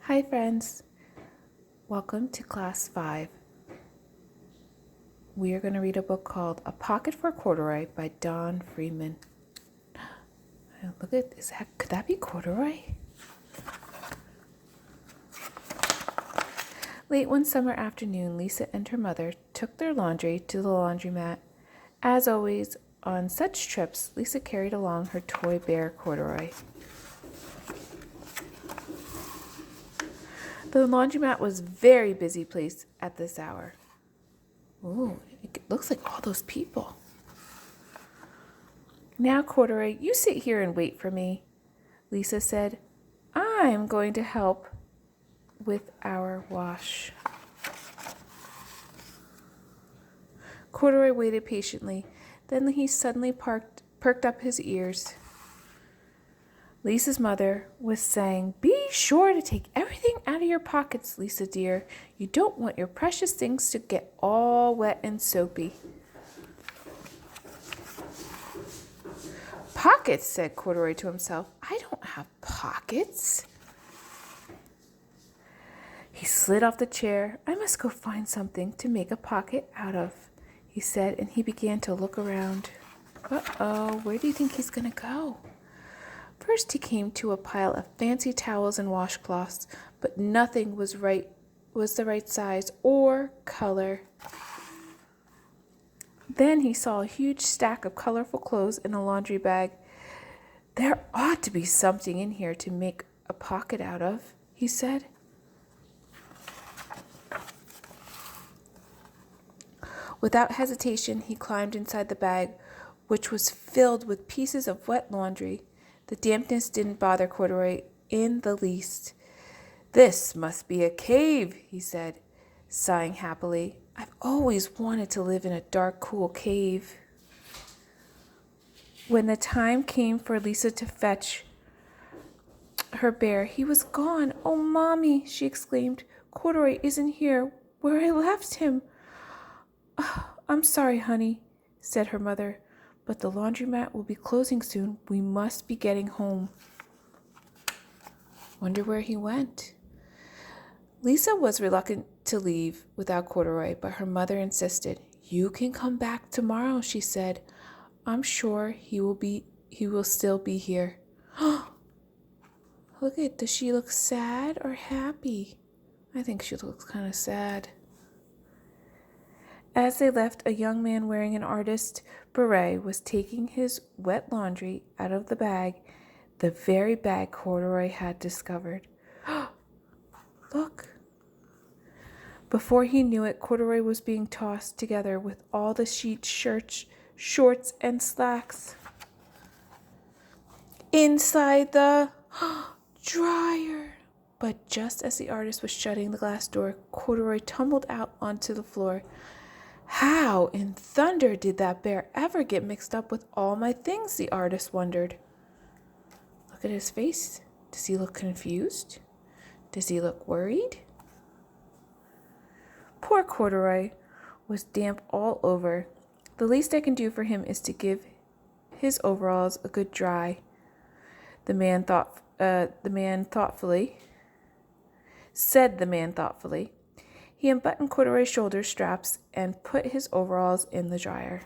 Hi friends, welcome to class 5. We are going to read a book called A Pocket for Corduroy by Don Freeman. Look at this, could that be corduroy? Late one summer afternoon, Lisa and her mother took their laundry to the laundromat. As always, on such trips, Lisa carried along her toy bear Corduroy. The laundromat was a very busy place at this hour. Ooh, it looks like all those people. Now, Corduroy, you sit here and wait for me, Lisa said. I'm going to help with our wash. Corduroy waited patiently. Then he suddenly perked up his ears. Lisa's mother was saying, "Be sure to take everything out of your pockets, Lisa dear. You don't want your precious things to get all wet and soapy." "Pockets," said Corduroy to himself. "I don't have pockets." He slid off the chair. "I must go find something to make a pocket out of," he said, and he began to look around. Uh-oh, where do you think he's going to go? First he came to a pile of fancy towels and washcloths, but nothing was the right size or color. Then he saw a huge stack of colorful clothes in a laundry bag. "There ought to be something in here to make a pocket out of," he said. Without hesitation, he climbed inside the bag, which was filled with pieces of wet laundry. The dampness didn't bother Corduroy in the least. "This must be a cave," he said, sighing happily. "I've always wanted to live in a dark, cool cave." When the time came for Lisa to fetch her bear, he was gone. "Oh, Mommy," she exclaimed, "Corduroy isn't here where I left him." "I'm sorry, honey," said her mother, "but the laundromat will be closing soon. We must be getting home." Wonder where he went. Lisa was reluctant to leave without Corduroy, but her mother insisted. "You can come back tomorrow," she said. "I'm sure he will still be here." Does she look sad or happy? I think she looks kind of sad. As they left, a young man wearing an artist beret was taking his wet laundry out of the bag, the very bag Corduroy had discovered. Look! Before he knew it, Corduroy was being tossed together with all the sheets, shorts, and slacks inside the dryer. But just as the artist was shutting the glass door, Corduroy tumbled out onto the floor. "How in thunder did that bear ever get mixed up with all my things?" the artist wondered. Look at his face. Does he look confused? Does he look worried? Poor Corduroy was damp all over. "The least I can do for him is to give his overalls a good dry," the man thoughtfully. He unbuttoned Corduroy's shoulder straps and put his overalls in the dryer.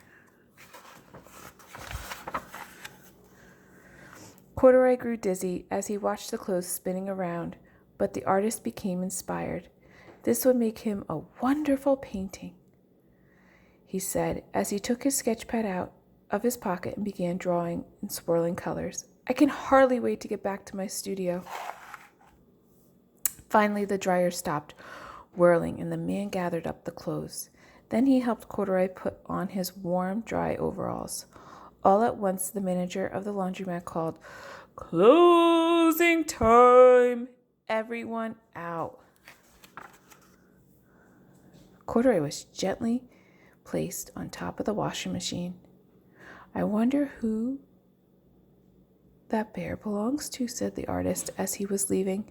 Corduroy grew dizzy as he watched the clothes spinning around, but the artist became inspired. "This would make him a wonderful painting," he said as he took his sketch pad out of his pocket and began drawing in swirling colors. "I can hardly wait to get back to my studio." Finally, the dryer stopped whirling, and the man gathered up the clothes. Then he helped Corduroy put on his warm, dry overalls. All at once, the manager of the laundromat called, "Closing time! Everyone out." Corduroy was gently placed on top of the washing machine. "I wonder who that bear belongs to," said the artist as he was leaving.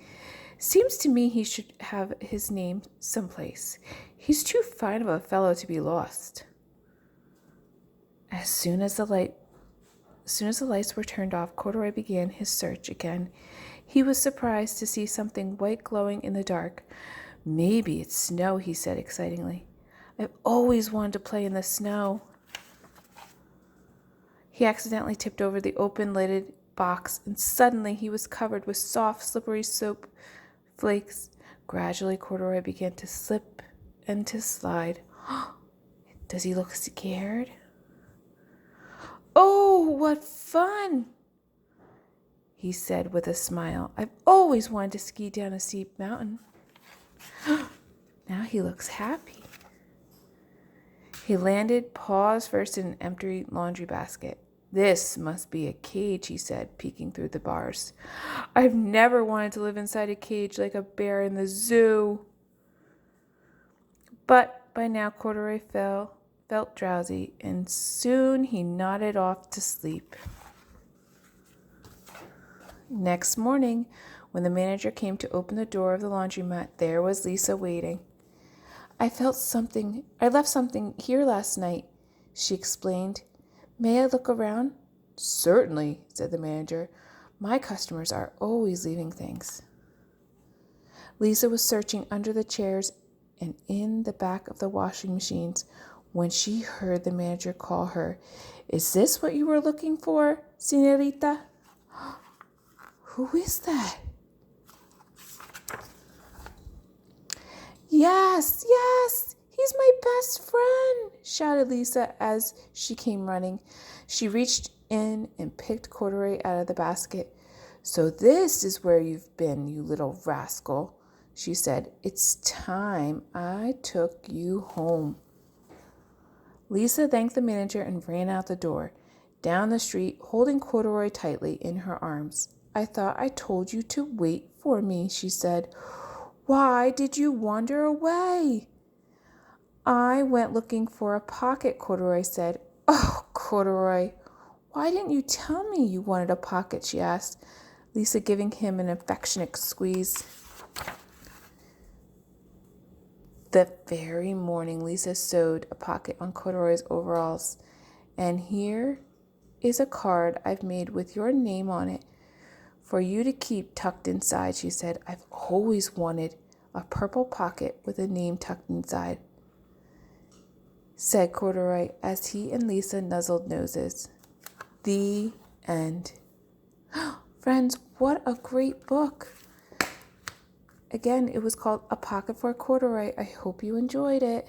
"Seems to me he should have his name someplace. He's too fine of a fellow to be lost." As soon as the lights were turned off, Corduroy began his search again. He was surprised to see something white glowing in the dark. Maybe it's snow, he said excitedly. I've always wanted to play in the snow. He accidentally tipped over the open-lidded box, and suddenly he was covered with soft, slippery soap flakes. Gradually, Corduroy began to slip and to slide. Does he look scared? Oh, what fun! He said with a smile. I've always wanted to ski down a steep mountain. Now he looks happy. He landed paws first in an empty laundry basket. This must be a cage, he said, peeking through the bars. I've never wanted to live inside a cage like a bear in the zoo. But by now Corduroy felt drowsy, and soon he nodded off to sleep. Next morning, when the manager came to open the door of the laundromat, there was Lisa waiting. I left something here last night, she explained. May I look around? Certainly, said the manager. My customers are always leaving things. Lisa was searching under the chairs and in the back of the washing machines when she heard the manager call her. Is this what you were looking for, señorita? Who is that? Yes, he's my best friend, shouted Lisa as she came running. She reached in and picked Corduroy out of the basket. So this is where you've been, you little rascal, she said. It's time I took you home. Lisa thanked the manager and ran out the door, down the street, holding Corduroy tightly in her arms. I thought I told you to wait for me, she said. Why did you wander away? I went looking for a pocket, Corduroy said. Oh, Corduroy, why didn't you tell me you wanted a pocket, she asked, Lisa giving him an affectionate squeeze. That very morning, Lisa sewed a pocket on Corduroy's overalls. And here is a card I've made with your name on it for you to keep tucked inside, she said. I've always wanted a purple pocket with a name tucked inside, said Corduroy as he and Lisa nuzzled noses. The end. Friends, what a great book. Again, it was called A Pocket for Corduroy. I hope you enjoyed it.